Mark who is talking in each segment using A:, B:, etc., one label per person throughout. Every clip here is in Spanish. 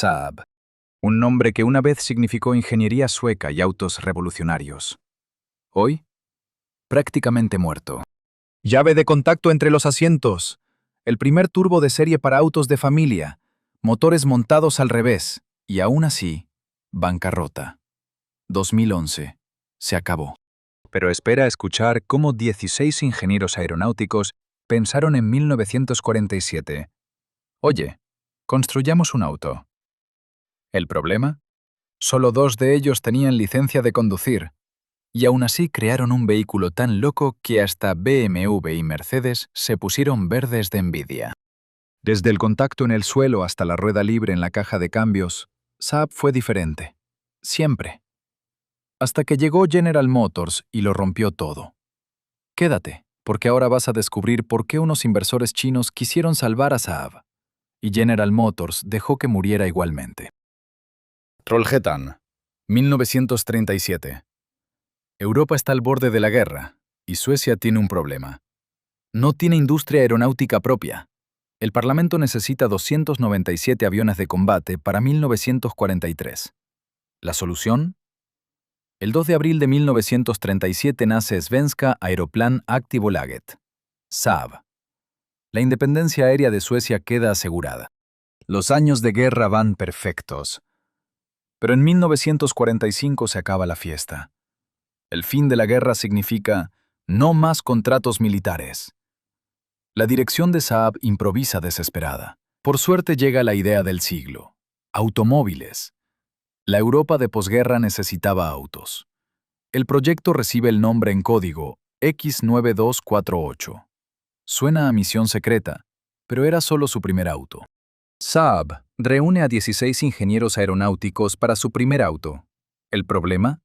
A: Saab, un nombre que una vez significó ingeniería sueca y autos revolucionarios. Hoy, prácticamente muerto. Llave de contacto entre los asientos. El primer turbo de serie para autos de familia. Motores montados al revés. Y aún así, bancarrota. 2011. Se acabó. Pero espera a escuchar cómo 16 ingenieros aeronáuticos pensaron en 1947. Oye, construyamos un auto. ¿El problema? Solo 2 de ellos tenían licencia de conducir. Y aún así crearon un vehículo tan loco que hasta BMW y Mercedes se pusieron verdes de envidia. Desde el contacto en el suelo hasta la rueda libre en la caja de cambios, Saab fue diferente. Siempre. Hasta que llegó General Motors y lo rompió todo. Quédate, porque ahora vas a descubrir por qué unos inversores chinos quisieron salvar a Saab. Y General Motors dejó que muriera igualmente. Trollhättan, 1937. Europa está al borde de la guerra, y Suecia tiene un problema. No tiene industria aeronáutica propia. El Parlamento necesita 297 aviones de combate para 1943. ¿La solución? El 2 de abril de 1937 nace Svenska Aeroplan Aktiebolaget, Saab. La independencia aérea de Suecia queda asegurada. Los años de guerra van perfectos. Pero en 1945 se acaba la fiesta. El fin de la guerra significa no más contratos militares. La dirección de Saab improvisa desesperada. Por suerte llega la idea del siglo: automóviles. La Europa de posguerra necesitaba autos. El proyecto recibe el nombre en código X9248. Suena a misión secreta, pero era solo su primer auto. Saab reúne a 16 ingenieros aeronáuticos para su primer auto. ¿El problema?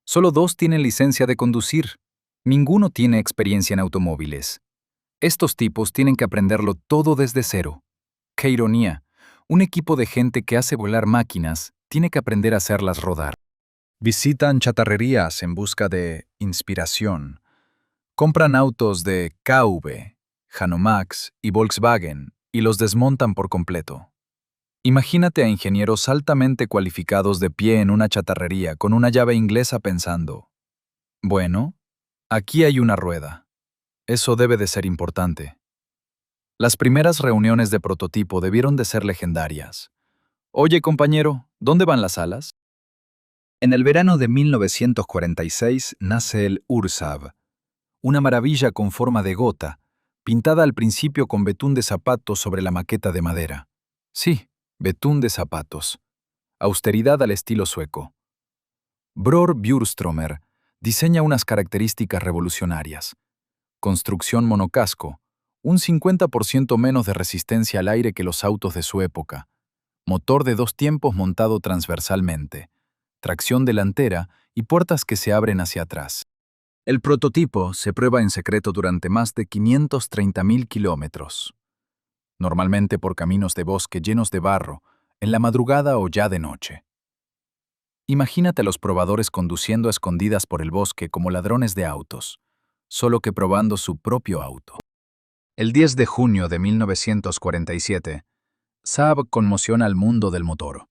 A: Solo 2 tienen licencia de conducir. Ninguno tiene experiencia en automóviles. Estos tipos tienen que aprenderlo todo desde cero. ¡Qué ironía! Un equipo de gente que hace volar máquinas tiene que aprender a hacerlas rodar. Visitan chatarrerías en busca de inspiración. Compran autos de KV, Hanomax y Volkswagen y los desmontan por completo. Imagínate a ingenieros altamente cualificados de pie en una chatarrería con una llave inglesa pensando: bueno, aquí hay una rueda. Eso debe de ser importante. Las primeras reuniones de prototipo debieron de ser legendarias. Oye, compañero, ¿dónde van las alas? En el verano de 1946 nace el Ur-Saab, una maravilla con forma de gota, pintada al principio con betún de zapatos sobre la maqueta de madera. Sí, betún de zapatos. Austeridad al estilo sueco. Bror Bjurströmer diseña unas características revolucionarias. Construcción monocasco, un 50% menos de resistencia al aire que los autos de su época. Motor de 2 tiempos montado transversalmente. Tracción delantera y puertas que se abren hacia atrás. El prototipo se prueba en secreto durante más de 530.000 kilómetros. Normalmente por caminos de bosque llenos de barro, en la madrugada o ya de noche. Imagínate a los probadores conduciendo a escondidas por el bosque como ladrones de autos, solo que probando su propio auto. El 10 de junio de 1947, Saab conmociona al mundo del motor.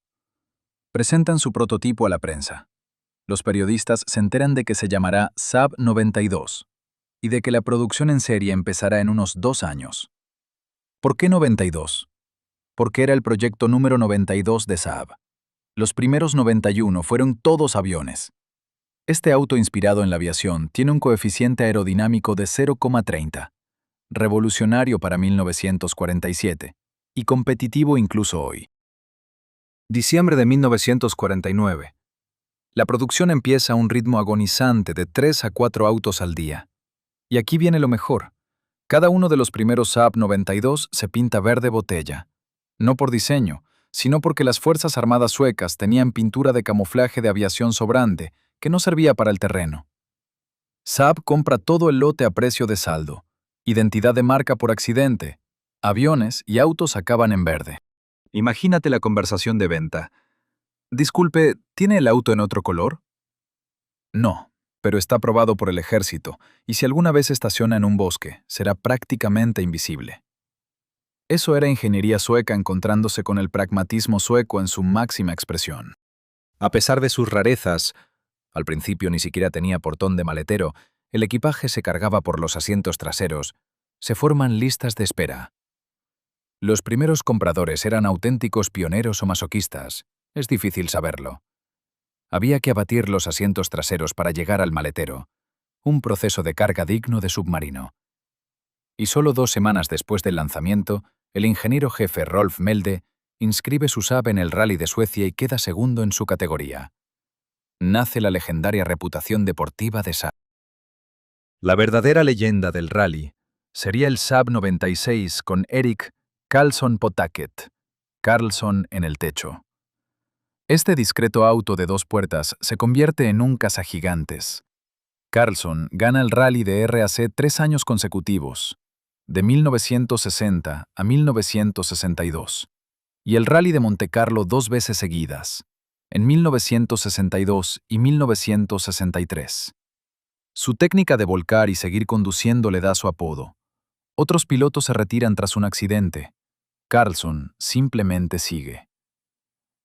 A: Presentan su prototipo a la prensa. Los periodistas se enteran de que se llamará Saab 92 y de que la producción en serie empezará en unos 2 años. ¿Por qué 92? Porque era el proyecto número 92 de Saab. Los primeros 91 fueron todos aviones. Este auto inspirado en la aviación tiene un coeficiente aerodinámico de 0,30, revolucionario para 1947 y competitivo incluso hoy. Diciembre de 1949. La producción empieza a un ritmo agonizante de 3 a 4 autos al día. Y aquí viene lo mejor. Cada uno de los primeros Saab 92 se pinta verde botella. No por diseño, sino porque las Fuerzas Armadas suecas tenían pintura de camuflaje de aviación sobrante que no servía para el terreno. Saab compra todo el lote a precio de saldo. Identidad de marca por accidente. Aviones y autos acaban en verde. Imagínate la conversación de venta. Disculpe, ¿tiene el auto en otro color? No, pero está aprobado por el ejército, y si alguna vez estaciona en un bosque, será prácticamente invisible. Eso era ingeniería sueca encontrándose con el pragmatismo sueco en su máxima expresión. A pesar de sus rarezas, al principio ni siquiera tenía portón de maletero, el equipaje se cargaba por los asientos traseros, se forman listas de espera. Los primeros compradores eran auténticos pioneros o masoquistas, es difícil saberlo. Había que abatir los asientos traseros para llegar al maletero, un proceso de carga digno de submarino. Y solo 2 semanas después del lanzamiento, el ingeniero jefe Rolf Melde inscribe su Saab en el Rally de Suecia y queda segundo en su categoría. Nace la legendaria reputación deportiva de Saab. La verdadera leyenda del rally sería el Saab 96 con Erik Karlsson på taket, Karlsson en el techo. Este discreto auto de 2 puertas se convierte en un cazagigantes. Karlsson gana el rally de RAC 3 años consecutivos, de 1960 a 1962, y el rally de Montecarlo 2 veces seguidas, en 1962 y 1963. Su técnica de volcar y seguir conduciendo le da su apodo. Otros pilotos se retiran tras un accidente. Karlsson simplemente sigue.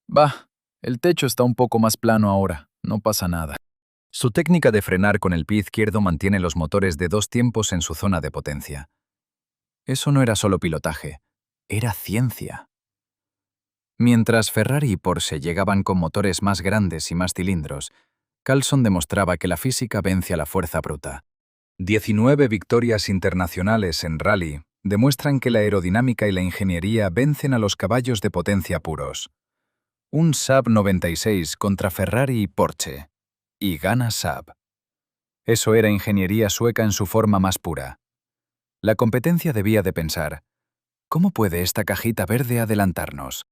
A: Bah, el techo está un poco más plano ahora, no pasa nada. Su técnica de frenar con el pie izquierdo mantiene los motores de 2 tiempos en su zona de potencia. Eso no era solo pilotaje, era ciencia. Mientras Ferrari y Porsche llegaban con motores más grandes y más cilindros, Karlsson demostraba que la física vence a la fuerza bruta. 19 victorias internacionales en rally demuestran que la aerodinámica y la ingeniería vencen a los caballos de potencia puros. Un Saab 96 contra Ferrari y Porsche. Y gana Saab. Eso era ingeniería sueca en su forma más pura. La competencia debía de pensar, ¿cómo puede esta cajita verde adelantarnos?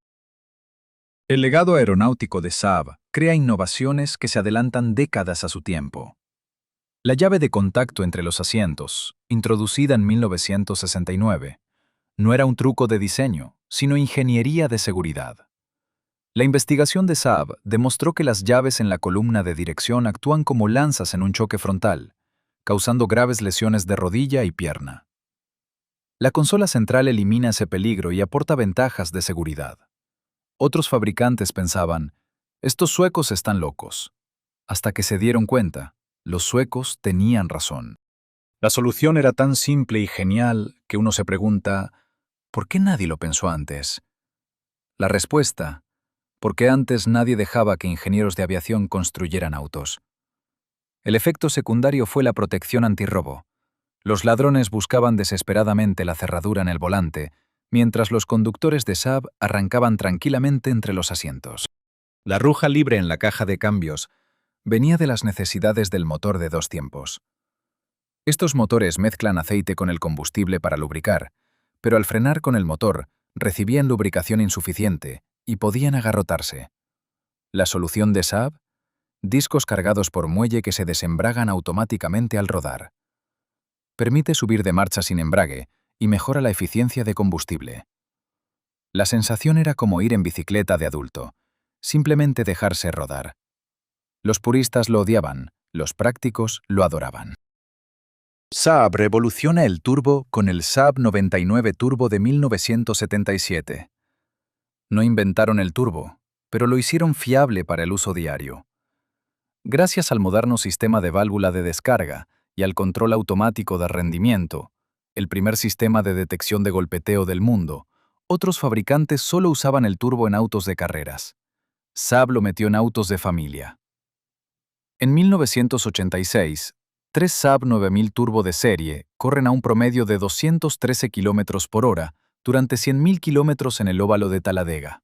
A: El legado aeronáutico de Saab crea innovaciones que se adelantan décadas a su tiempo. La llave de contacto entre los asientos, introducida en 1969, no era un truco de diseño, sino ingeniería de seguridad. La investigación de Saab demostró que las llaves en la columna de dirección actúan como lanzas en un choque frontal, causando graves lesiones de rodilla y pierna. La consola central elimina ese peligro y aporta ventajas de seguridad. Otros fabricantes pensaban, estos suecos están locos. Hasta que se dieron cuenta, los suecos tenían razón. La solución era tan simple y genial que uno se pregunta, ¿por qué nadie lo pensó antes? La respuesta, porque antes nadie dejaba que ingenieros de aviación construyeran autos. El efecto secundario fue la protección antirrobo. Los ladrones buscaban desesperadamente la cerradura en el volante, mientras los conductores de Saab arrancaban tranquilamente entre los asientos. La ruja libre en la caja de cambios venía de las necesidades del motor de 2 tiempos. Estos motores mezclan aceite con el combustible para lubricar, pero al frenar con el motor, recibían lubricación insuficiente y podían agarrotarse. La solución de Saab: discos cargados por muelle que se desembragan automáticamente al rodar. Permite subir de marcha sin embrague y mejora la eficiencia de combustible. La sensación era como ir en bicicleta de adulto, simplemente dejarse rodar. Los puristas lo odiaban, los prácticos lo adoraban. Saab revoluciona el turbo con el Saab 99 Turbo de 1977. No inventaron el turbo, pero lo hicieron fiable para el uso diario. Gracias al moderno sistema de válvula de descarga y al control automático de rendimiento, el primer sistema de detección de golpeteo del mundo, otros fabricantes solo usaban el turbo en autos de carreras. Saab lo metió en autos de familia. En 1986, 3 Saab 9000 Turbo de serie corren a un promedio de 213 km por hora durante 100.000 kilómetros en el óvalo de Talladega.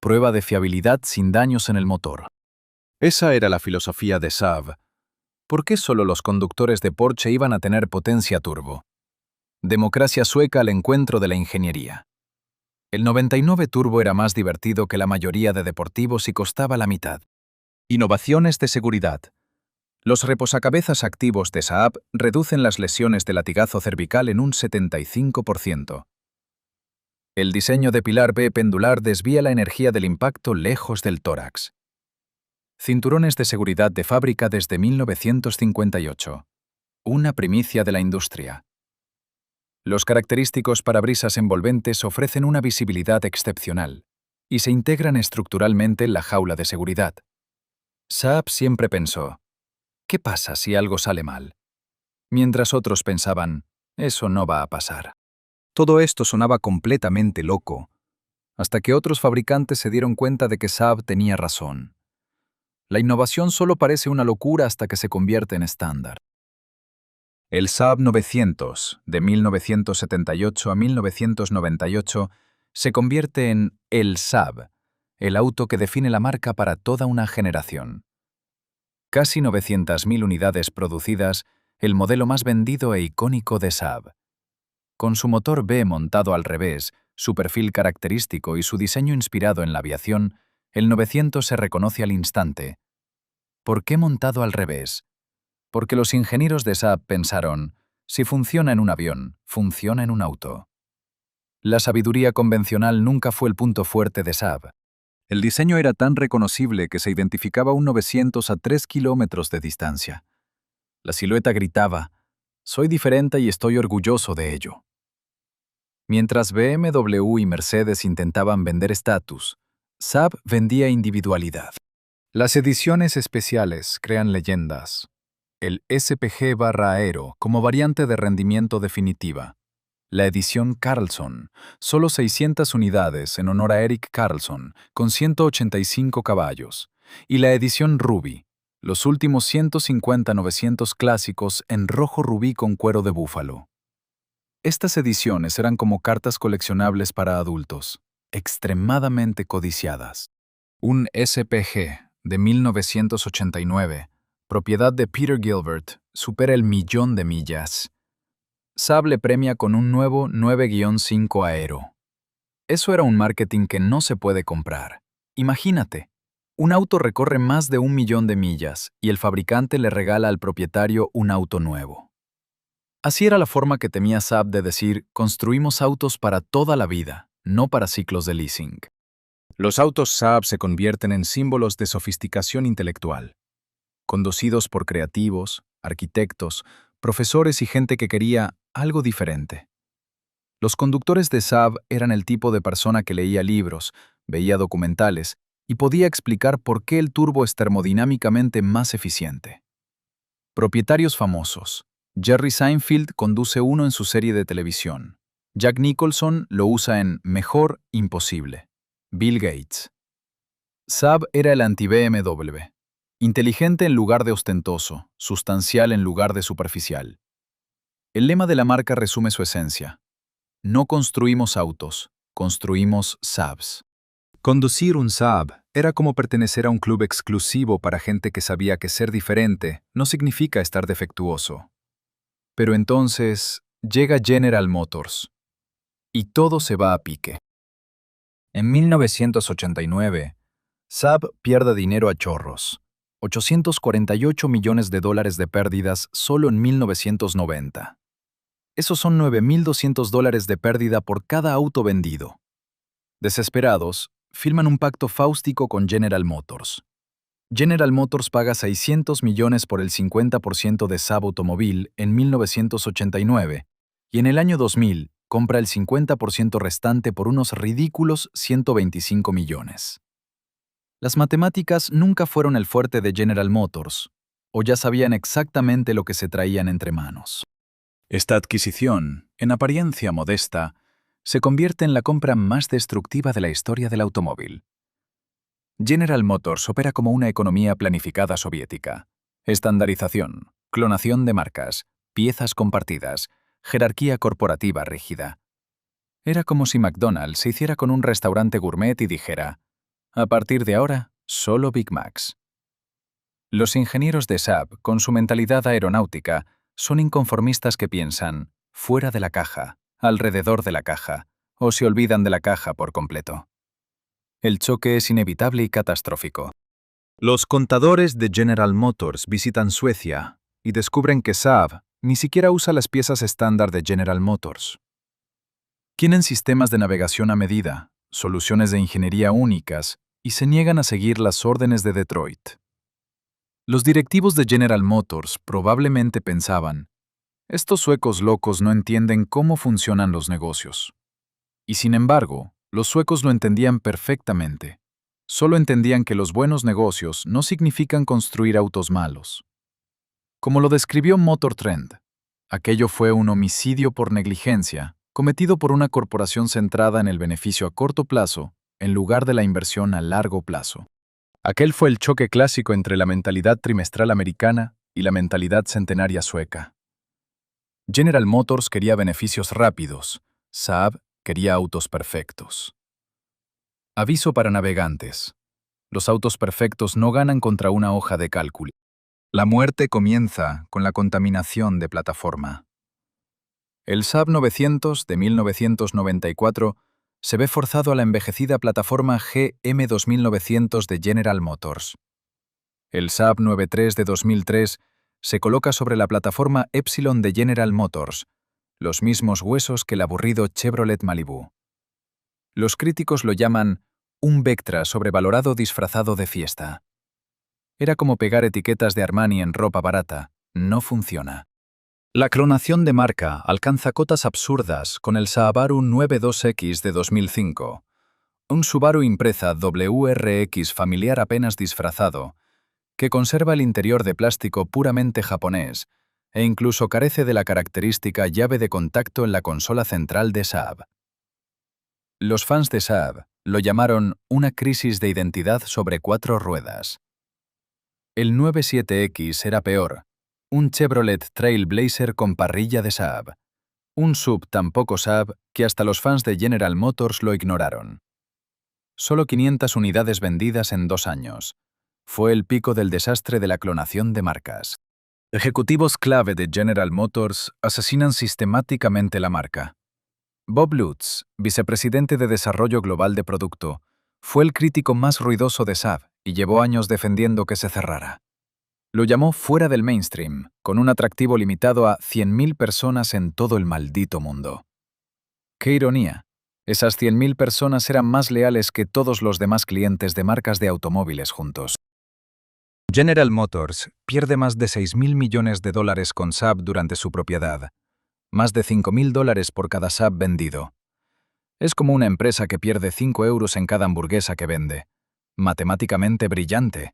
A: Prueba de fiabilidad sin daños en el motor. Esa era la filosofía de Saab. ¿Por qué solo los conductores de Porsche iban a tener potencia turbo? Democracia sueca al encuentro de la ingeniería. El 99 Turbo era más divertido que la mayoría de deportivos y costaba la mitad. Innovaciones de seguridad. Los reposacabezas activos de Saab reducen las lesiones de latigazo cervical en un 75%. El diseño de pilar B pendular desvía la energía del impacto lejos del tórax. Cinturones de seguridad de fábrica desde 1958. Una primicia de la industria. Los característicos parabrisas envolventes ofrecen una visibilidad excepcional y se integran estructuralmente en la jaula de seguridad. Saab siempre pensó, ¿qué pasa si algo sale mal? Mientras otros pensaban, eso no va a pasar. Todo esto sonaba completamente loco, hasta que otros fabricantes se dieron cuenta de que Saab tenía razón. La innovación solo parece una locura hasta que se convierte en estándar. El Saab 900, de 1978 a 1998, se convierte en el Saab, el auto que define la marca para toda una generación. Casi 900.000 unidades producidas, el modelo más vendido e icónico de Saab. Con su motor V montado al revés, su perfil característico y su diseño inspirado en la aviación, el 900 se reconoce al instante. ¿Por qué montado al revés? Porque los ingenieros de Saab pensaron, si funciona en un avión, funciona en un auto. La sabiduría convencional nunca fue el punto fuerte de Saab. El diseño era tan reconocible que se identificaba un 900 a 3 kilómetros de distancia. La silueta gritaba, soy diferente y estoy orgulloso de ello. Mientras BMW y Mercedes intentaban vender estatus, Saab vendía individualidad. Las ediciones especiales crean leyendas. El SPG/Aero como variante de rendimiento definitiva. La edición Carlson, solo 600 unidades en honor a Eric Carlson, con 185 caballos. Y la edición Ruby, los últimos 150-900 clásicos en rojo rubí con cuero de búfalo. Estas ediciones eran como cartas coleccionables para adultos, extremadamente codiciadas. Un SPG de 1989, propiedad de Peter Gilbert, supera el 1.000.000 de millas. Saab le premia con un nuevo 9-5 Aero. Eso era un marketing que no se puede comprar. Imagínate, un auto recorre más de 1.000.000 de millas y el fabricante le regala al propietario un auto nuevo. Así era la forma que temía Saab de decir, construimos autos para toda la vida, no para ciclos de leasing. Los autos Saab se convierten en símbolos de sofisticación intelectual, conducidos por creativos, arquitectos, profesores y gente que quería algo diferente. Los conductores de Saab eran el tipo de persona que leía libros, veía documentales y podía explicar por qué el turbo es termodinámicamente más eficiente. Propietarios famosos. Jerry Seinfeld conduce uno en su serie de televisión. Jack Nicholson lo usa en Mejor Imposible. Bill Gates. Saab era el anti-BMW. Inteligente en lugar de ostentoso, sustancial en lugar de superficial. El lema de la marca resume su esencia. No construimos autos, construimos Saabs. Conducir un Saab era como pertenecer a un club exclusivo para gente que sabía que ser diferente no significa estar defectuoso. Pero entonces llega General Motors. Y todo se va a pique. En 1989, Saab pierde dinero a chorros. 848 millones de dólares de pérdidas solo en 1990. Esos son 9.200 dólares de pérdida por cada auto vendido. Desesperados, firman un pacto fáustico con General Motors. General Motors paga 600 millones por el 50% de Saab Automobile en 1989 y en el año 2000 compra el 50% restante por unos ridículos 125 millones. Las matemáticas nunca fueron el fuerte de General Motors, o ya sabían exactamente lo que se traían entre manos. Esta adquisición, en apariencia modesta, se convierte en la compra más destructiva de la historia del automóvil. General Motors opera como una economía planificada soviética. Estandarización, clonación de marcas, piezas compartidas, jerarquía corporativa rígida. Era como si McDonald's se hiciera con un restaurante gourmet y dijera, a partir de ahora, solo Big Macs. Los ingenieros de Saab, con su mentalidad aeronáutica, son inconformistas que piensan fuera de la caja, alrededor de la caja, o se olvidan de la caja por completo. El choque es inevitable y catastrófico. Los contadores de General Motors visitan Suecia y descubren que Saab ni siquiera usa las piezas estándar de General Motors. Quieren sistemas de navegación a medida, soluciones de ingeniería únicas y se niegan a seguir las órdenes de Detroit. Los directivos de General Motors probablemente pensaban, Estos suecos locos no entienden cómo funcionan los negocios. Y sin embargo, los suecos lo entendían perfectamente. Solo entendían que los buenos negocios no significan construir autos malos. Como lo describió Motor Trend, aquello fue un homicidio por negligencia, cometido por una corporación centrada en el beneficio a corto plazo, en lugar de la inversión a largo plazo. Aquel fue el choque clásico entre la mentalidad trimestral americana y la mentalidad centenaria sueca. General Motors quería beneficios rápidos, Saab quería autos perfectos. Aviso para navegantes. Los autos perfectos no ganan contra una hoja de cálculo. La muerte comienza con la contaminación de plataforma. El Saab 900 de 1994 se ve forzado a la envejecida plataforma GM2900 de General Motors. El Saab 93 de 2003 se coloca sobre la plataforma Epsilon de General Motors, los mismos huesos que el aburrido Chevrolet Malibu. Los críticos lo llaman un Vectra sobrevalorado disfrazado de fiesta. Era como pegar etiquetas de Armani en ropa barata. No funciona. La clonación de marca alcanza cotas absurdas con el Subaru 92X de 2005, un Subaru Impreza WRX familiar apenas disfrazado, que conserva el interior de plástico puramente japonés e incluso carece de la característica llave de contacto en la consola central de Saab. Los fans de Saab lo llamaron una crisis de identidad sobre 4 ruedas. El 97X era peor, un Chevrolet Trailblazer con parrilla de Saab. Un sub tan poco Saab que hasta los fans de General Motors lo ignoraron. Solo 500 unidades vendidas en 2 años. Fue el pico del desastre de la clonación de marcas. Ejecutivos clave de General Motors asesinan sistemáticamente la marca. Bob Lutz, vicepresidente de Desarrollo Global de Producto, fue el crítico más ruidoso de Saab y llevó años defendiendo que se cerrara. Lo llamó fuera del mainstream, con un atractivo limitado a 100.000 personas en todo el maldito mundo. ¡Qué ironía! Esas 100.000 personas eran más leales que todos los demás clientes de marcas de automóviles juntos. General Motors pierde más de $6.000 millones con Saab durante su propiedad, más de $5.000 por cada Saab vendido. Es como una empresa que pierde 5 euros en cada hamburguesa que vende. Matemáticamente brillante.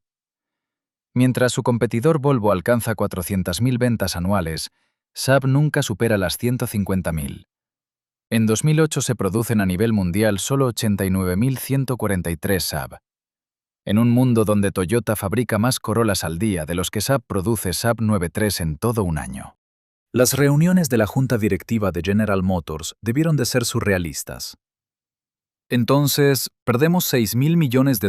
A: Mientras su competidor Volvo alcanza 400.000 ventas anuales, Saab nunca supera las 150.000. En 2008 se producen a nivel mundial solo 89.143 Saab. En un mundo donde Toyota fabrica más Corollas al día de los que Saab produce Saab 93 en todo un año. Las reuniones de la junta directiva de General Motors debieron de ser surrealistas. Entonces, ¿perdemos $6.000 millones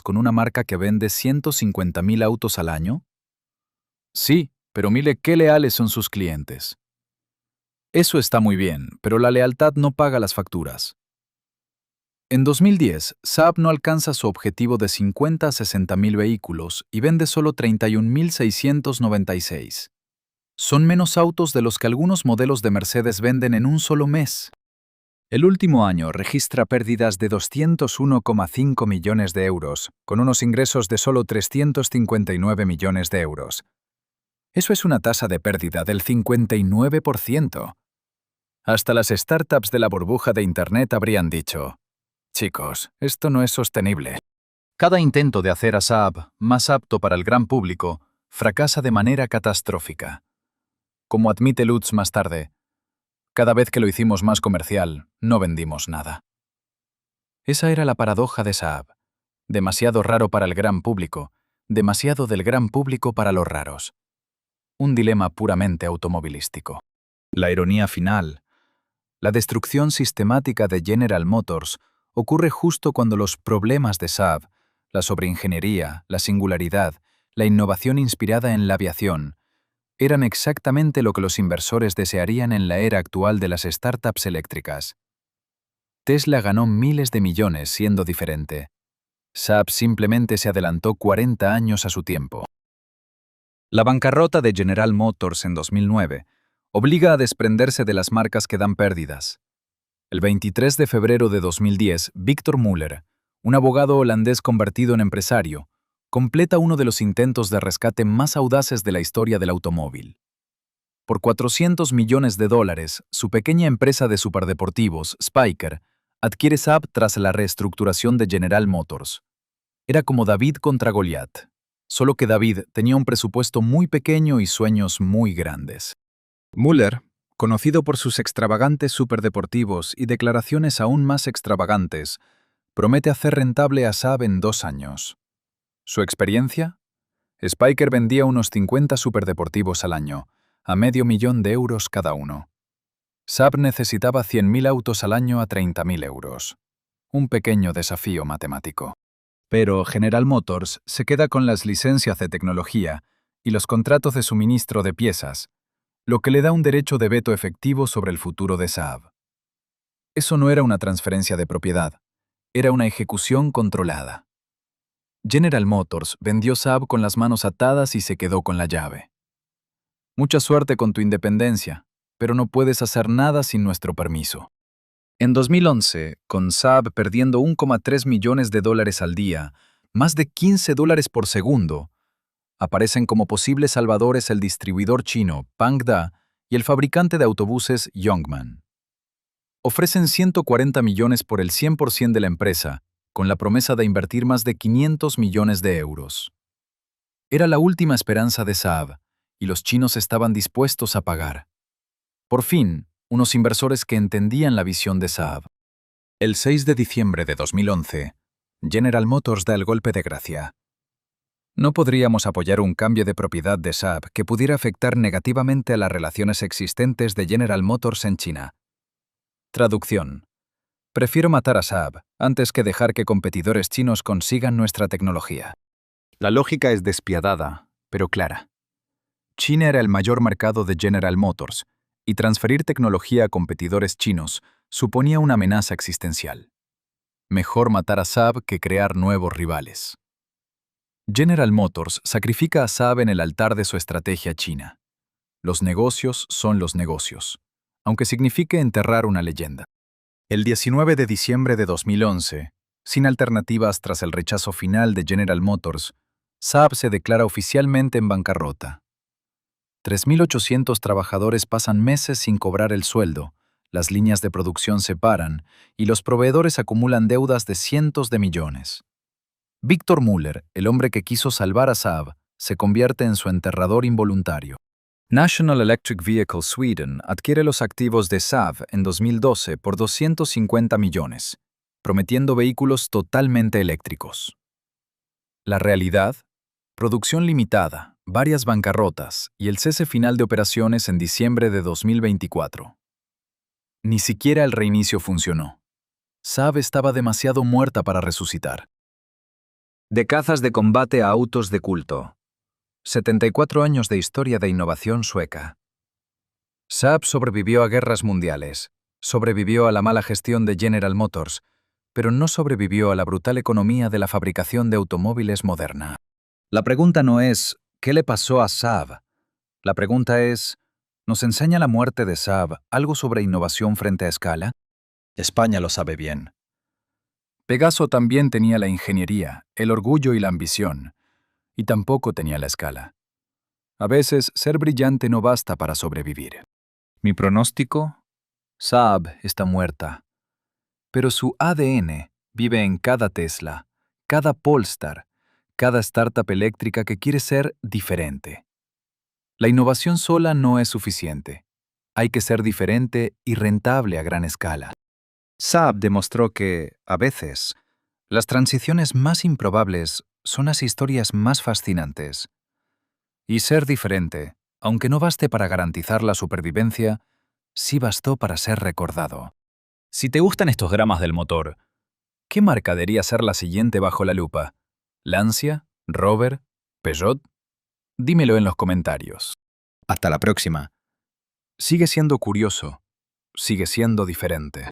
A: con una marca que vende 150.000 autos al año? Sí, pero mire qué leales son sus clientes. Eso está muy bien, pero la lealtad no paga las facturas. En 2010, Saab no alcanza su objetivo de 50 a 60.000 vehículos y vende solo 31.696. Son menos autos de los que algunos modelos de Mercedes venden en un solo mes. El último año registra pérdidas de 201,5 millones de euros, con unos ingresos de solo 359 millones de euros. Eso es una tasa de pérdida del 59%. Hasta las startups de la burbuja de Internet habrían dicho: chicos, esto no es sostenible. Cada intento de hacer a Saab más apto para el gran público fracasa de manera catastrófica. Como admite Lutz más tarde, cada vez que lo hicimos más comercial, no vendimos nada. Esa era la paradoja de Saab. Demasiado raro para el gran público, demasiado del gran público para los raros. Un dilema puramente automovilístico. La ironía final. La destrucción sistemática de General Motors ocurre justo cuando los problemas de Saab, la sobreingeniería, la singularidad, la innovación inspirada en la aviación, eran exactamente lo que los inversores desearían en la era actual de las startups eléctricas. Tesla ganó miles de millones siendo diferente. Saab simplemente se adelantó 40 años a su tiempo. La bancarrota de General Motors en 2009 obliga a desprenderse de las marcas que dan pérdidas. El 23 de febrero de 2010, Victor Müller, un abogado holandés convertido en empresario, completa uno de los intentos de rescate más audaces de la historia del automóvil. Por $400 millones, su pequeña empresa de superdeportivos, Spyker, adquiere Saab tras la reestructuración de General Motors. Era como David contra Goliat, solo que David tenía un presupuesto muy pequeño y sueños muy grandes. Müller, conocido por sus extravagantes superdeportivos y declaraciones aún más extravagantes, promete hacer rentable a Saab en 2 años. ¿Su experiencia? Spyker vendía unos 50 superdeportivos al año, a $500,000 cada uno. Saab necesitaba 100.000 autos al año a 30.000 euros. Un pequeño desafío matemático. Pero General Motors se queda con las licencias de tecnología y los contratos de suministro de piezas, lo que le da un derecho de veto efectivo sobre el futuro de Saab. Eso no era una transferencia de propiedad, era una ejecución controlada. General Motors vendió Saab con las manos atadas y se quedó con la llave. Mucha suerte con tu independencia, pero no puedes hacer nada sin nuestro permiso. En 2011, con Saab perdiendo $1,3 millones al día, más de $15 por segundo, aparecen como posibles salvadores el distribuidor chino Pangda y el fabricante de autobuses Yongman. Ofrecen 140 millones por el 100% de la empresa, con la promesa de invertir más de 500 millones de euros. Era la última esperanza de Saab, y los chinos estaban dispuestos a pagar. Por fin, unos inversores que entendían la visión de Saab. El 6 de diciembre de 2011, General Motors da el golpe de gracia. No podríamos apoyar un cambio de propiedad de Saab que pudiera afectar negativamente a las relaciones existentes de General Motors en China. Traducción. Prefiero matar a Saab antes que dejar que competidores chinos consigan nuestra tecnología. La lógica es despiadada, pero clara. China era el mayor mercado de General Motors, y transferir tecnología a competidores chinos suponía una amenaza existencial. Mejor matar a Saab que crear nuevos rivales. General Motors sacrifica a Saab en el altar de su estrategia china. Los negocios son los negocios, aunque signifique enterrar una leyenda. El 19 de diciembre de 2011, sin alternativas tras el rechazo final de General Motors, Saab se declara oficialmente en bancarrota. 3.800 trabajadores pasan meses sin cobrar el sueldo, las líneas de producción se paran y los proveedores acumulan deudas de cientos de millones. Victor Müller, el hombre que quiso salvar a Saab, se convierte en su enterrador involuntario. National Electric Vehicle Sweden adquiere los activos de Saab en 2012 por 250 millones, prometiendo vehículos totalmente eléctricos. La realidad: producción limitada, varias bancarrotas y el cese final de operaciones en diciembre de 2024. Ni siquiera el reinicio funcionó. Saab estaba demasiado muerta para resucitar. De cazas de combate a autos de culto. 74 años de historia de innovación sueca. Saab sobrevivió a guerras mundiales, sobrevivió a la mala gestión de General Motors, pero no sobrevivió a la brutal economía de la fabricación de automóviles moderna. La pregunta no es ¿qué le pasó a Saab? La pregunta es ¿nos enseña la muerte de Saab algo sobre innovación frente a escala? España lo sabe bien. Pegaso también tenía la ingeniería, el orgullo y la ambición, y tampoco tenía la escala. A veces, ser brillante no basta para sobrevivir. Mi pronóstico: Saab está muerta. Pero su ADN vive en cada Tesla, cada Polestar, cada startup eléctrica que quiere ser diferente. La innovación sola no es suficiente. Hay que ser diferente y rentable a gran escala. Saab demostró que, a veces, las transiciones más improbables son las historias más fascinantes. Y ser diferente, aunque no baste para garantizar la supervivencia, sí bastó para ser recordado. Si te gustan estos dramas del motor, ¿qué marca debería ser la siguiente bajo la lupa? ¿Lancia? ¿Rover? ¿Peugeot? Dímelo en los comentarios. Hasta la próxima. Sigue siendo curioso. Sigue siendo diferente.